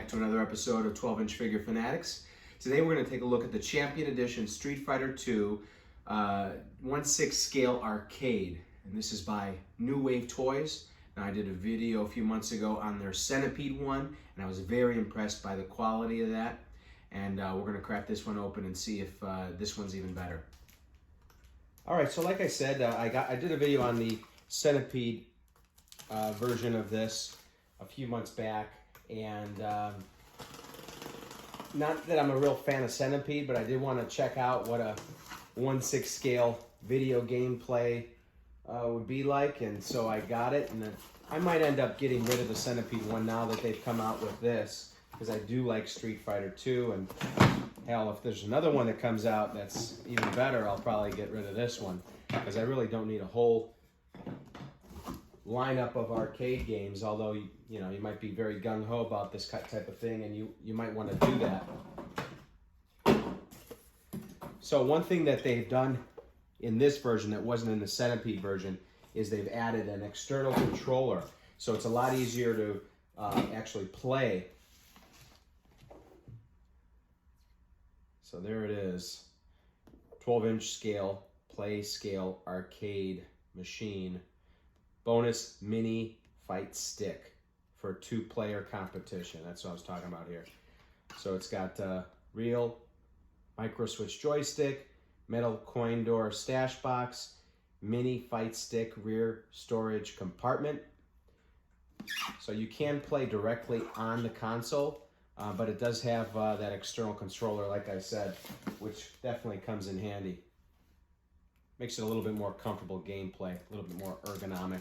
back to another episode of 12-Inch Figure Fanatics. Today we're going to take a look at the Champion Edition Street Fighter II 1/6 scale arcade. And this is by New Wave Toys. Now, I did a video a few months ago on their Centipede one, and I was very impressed by the quality of that. And we're going to crack this one open and see if this one's even better. All right, so like I said, I did a video on the Centipede version of this a few months back, and not that I'm a real fan of Centipede, but I did want to check out what a 1/6 scale video gameplay would be like, and so I got it, and then I might end up getting rid of the Centipede one now that they've come out with this, because I do like Street Fighter 2, and hell, if there's another one that comes out that's even better, I'll probably get rid of this one, because I really don't need a whole lineup of arcade games, although you know, you might be very gung-ho about this type of thing, and you might want to do that. So one thing that they've done in this version that wasn't in the Centipede version is they've added an external controller, so it's a lot easier to actually play. So there it is, 12-inch scale, play scale arcade machine. Bonus mini fight stick for a 2-player competition. That's what I was talking about here. So it's got real micro switch joystick, metal coin door stash box, mini fight stick rear storage compartment. So you can play directly on the console, but it does have that external controller, like I said, which definitely comes in handy. Makes it a little bit more comfortable gameplay, a little bit more ergonomic.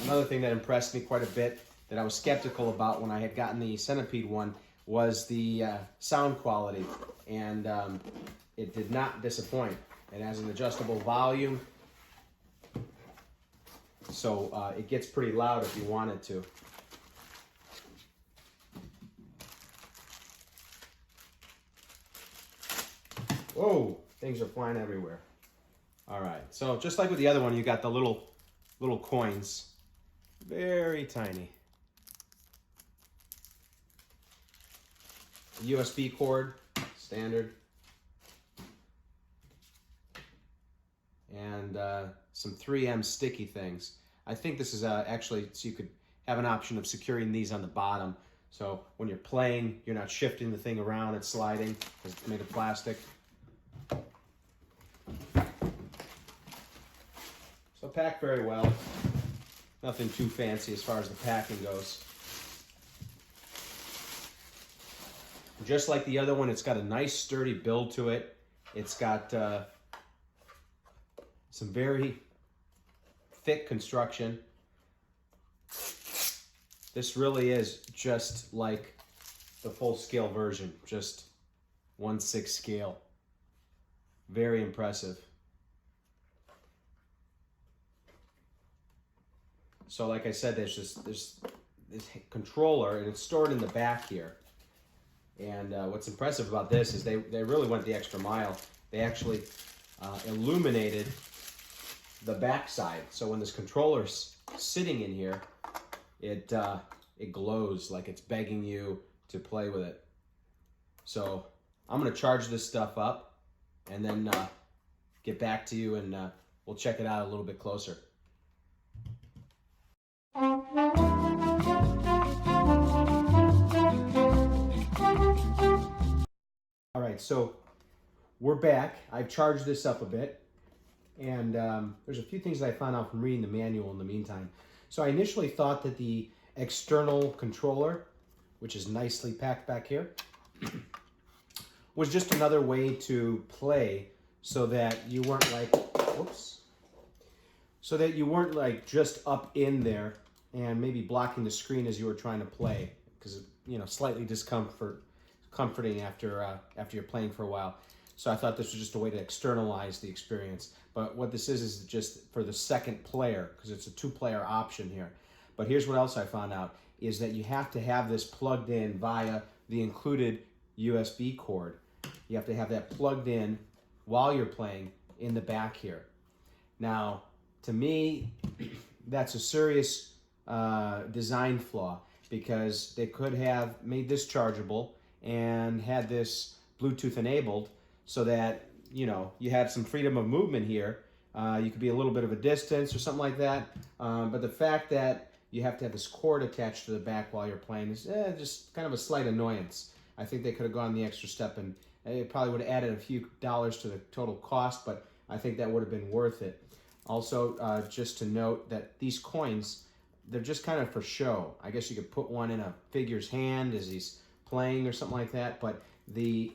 Another thing that impressed me quite a bit that I was skeptical about when I had gotten the Centipede one was the sound quality, and it did not disappoint. It has an adjustable volume, so it gets pretty loud if you want it to. Whoa, things are flying everywhere. All right, so just like with the other one, you got the little coins, very tiny. USB cord, standard. And some 3M sticky things. I think this is actually so you could have an option of securing these on the bottom. So when you're playing, you're not shifting the thing around, it's sliding because it's made of plastic. So packed very well. Nothing too fancy as far as the packing goes. Just like the other one, it's got a nice sturdy build to it. It's got some very thick construction. This really is just like the full scale version, just 1/6 scale. Very impressive. So like I said, there's this controller, and it's stored in the back here. And what's impressive about this is they really went the extra mile. They actually illuminated the back side. So when this controller's sitting in here, it glows like it's begging you to play with it. So I'm gonna charge this stuff up and then get back to you, and we'll check it out a little bit closer. All right, so we're back. I've charged this up a bit, and there's a few things that I found out from reading the manual in the meantime. So I initially thought that the external controller, which is nicely packed back here, was just another way to play, so that you weren't like, whoops, so that you weren't like just up in there and maybe blocking the screen as you were trying to play, because you know, slightly comforting after you're playing for a while. So I thought this was just a way to externalize the experience. But what this is just for the second player, because it's a 2-player option here. But here's what else I found out, is that you have to have this plugged in via the included USB cord. You have to have that plugged in while you're playing in the back here. Now, to me, that's a serious design flaw, because they could have made this chargeable and had this Bluetooth enabled so that, you know, you have some freedom of movement here. You could be a little bit of a distance or something like that. But the fact that you have to have this cord attached to the back while you're playing is just kind of a slight annoyance. I think they could have gone the extra step, and it probably would have added a few dollars to the total cost, but I think that would have been worth it. Also, just to note that these coins, they're just kind of for show. I guess you could put one in a figure's hand as he's playing or something like that, but the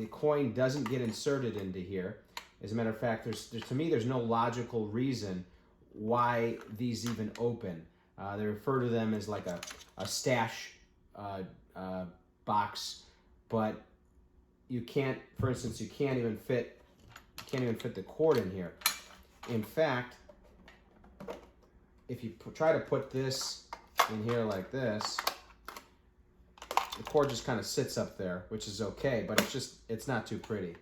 coin doesn't get inserted into here. As a matter of fact, to me, there's no logical reason why these even open. They refer to them as like a stash box, but you can't, for instance, you can't even fit the cord in here. In fact, if you try to put this in here like this, the cord just kind of sits up there, which is okay, but it's not too pretty.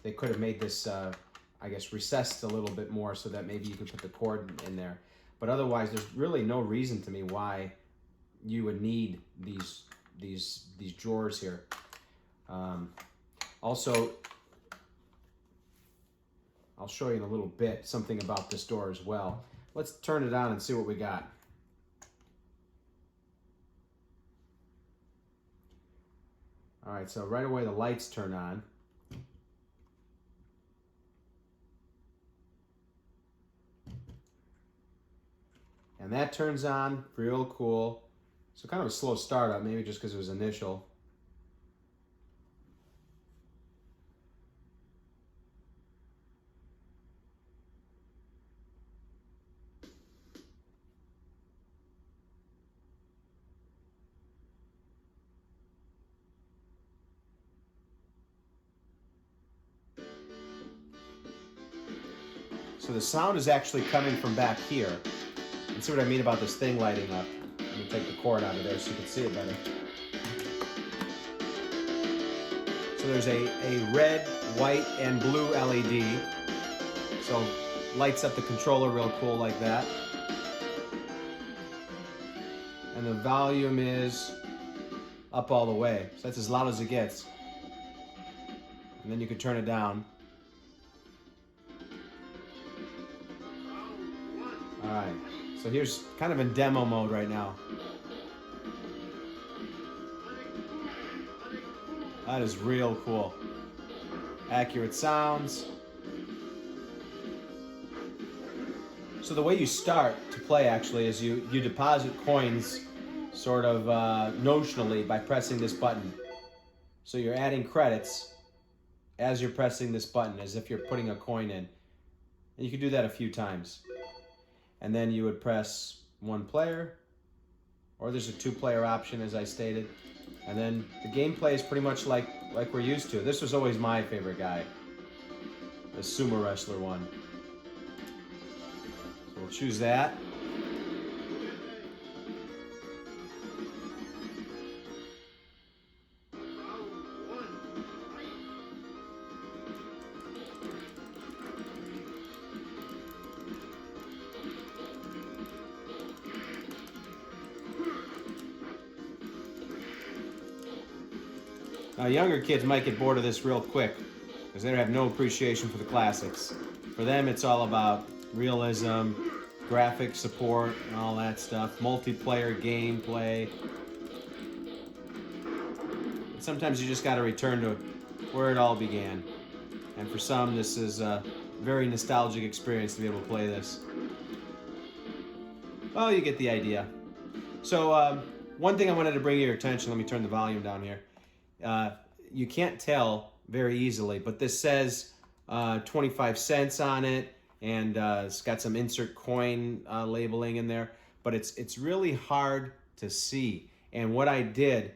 They could have made this, I guess, recessed a little bit more so that maybe you could put the cord in there. But otherwise, there's really no reason to me why you would need these drawers here. Also, I'll show you in a little bit something about this door as well. Let's turn it on and see what we got. All right, so right away the lights turn on. And that turns on, real cool. So kind of a slow startup, maybe just because it was initial. So the sound is actually coming from back here. And see what I mean about this thing lighting up. Let me take the cord out of there so you can see it better. So there's a red, white, and blue LED. So lights up the controller real cool like that. And the volume is up all the way. So that's as loud as it gets. And then you can turn it down. All right. So here's kind of in demo mode right now. That is real cool. Accurate sounds. So the way you start to play actually is you deposit coins sort of notionally by pressing this button. So you're adding credits as you're pressing this button, as if you're putting a coin in. And you can do that a few times. And then you would press one player, or there's a two-player option, as I stated. And then the gameplay is pretty much like we're used to. This was always my favorite guy, the sumo wrestler one. So we'll choose that. Now, younger kids might get bored of this real quick because they have no appreciation for the classics. For them, it's all about realism, graphic support, and all that stuff, multiplayer gameplay. But sometimes you just got to return to where it all began. And for some, this is a very nostalgic experience to be able to play this. Well, you get the idea. So, one thing I wanted to bring to your attention, let me turn the volume down here. You can't tell very easily, but this says 25 cents on it, and it's got some insert coin labeling in there, but it's really hard to see. And what I did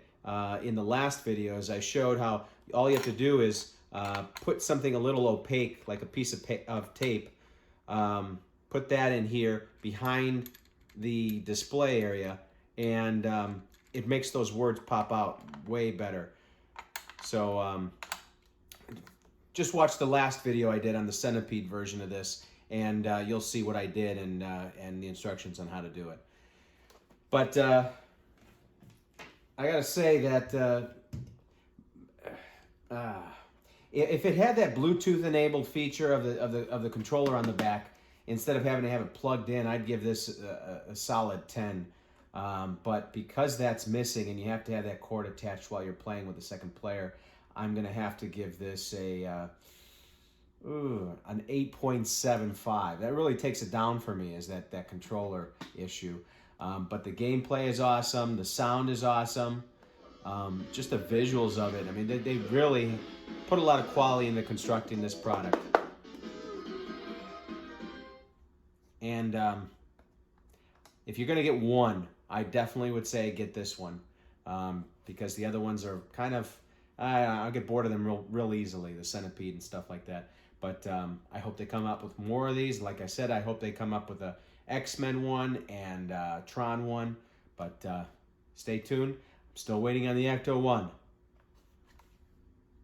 in the last video is I showed how all you have to do is put something a little opaque, like a piece of tape, put that in here behind the display area, and it makes those words pop out way better. So just watch the last video I did on the Centipede version of this, and you'll see what I did and the instructions on how to do it. But I gotta say that if it had that Bluetooth enabled feature of the controller on the back, instead of having to have it plugged in, I'd give this a solid 10. But because that's missing and you have to have that cord attached while you're playing with the second player, I'm gonna have to give this an 8.75. That really takes it down for me, is that controller issue. But the gameplay is awesome. The sound is awesome. Just the visuals of it. I mean, they really put a lot of quality into constructing this product. And if you're going to get one, I definitely would say get this one. Because the other ones are kind of, I'll get bored of them real easily, the Centipede and stuff like that. But I hope they come up with more of these. Like I said, I hope they come up with a X-Men one and Tron one. But stay tuned. I'm still waiting on the Ecto one.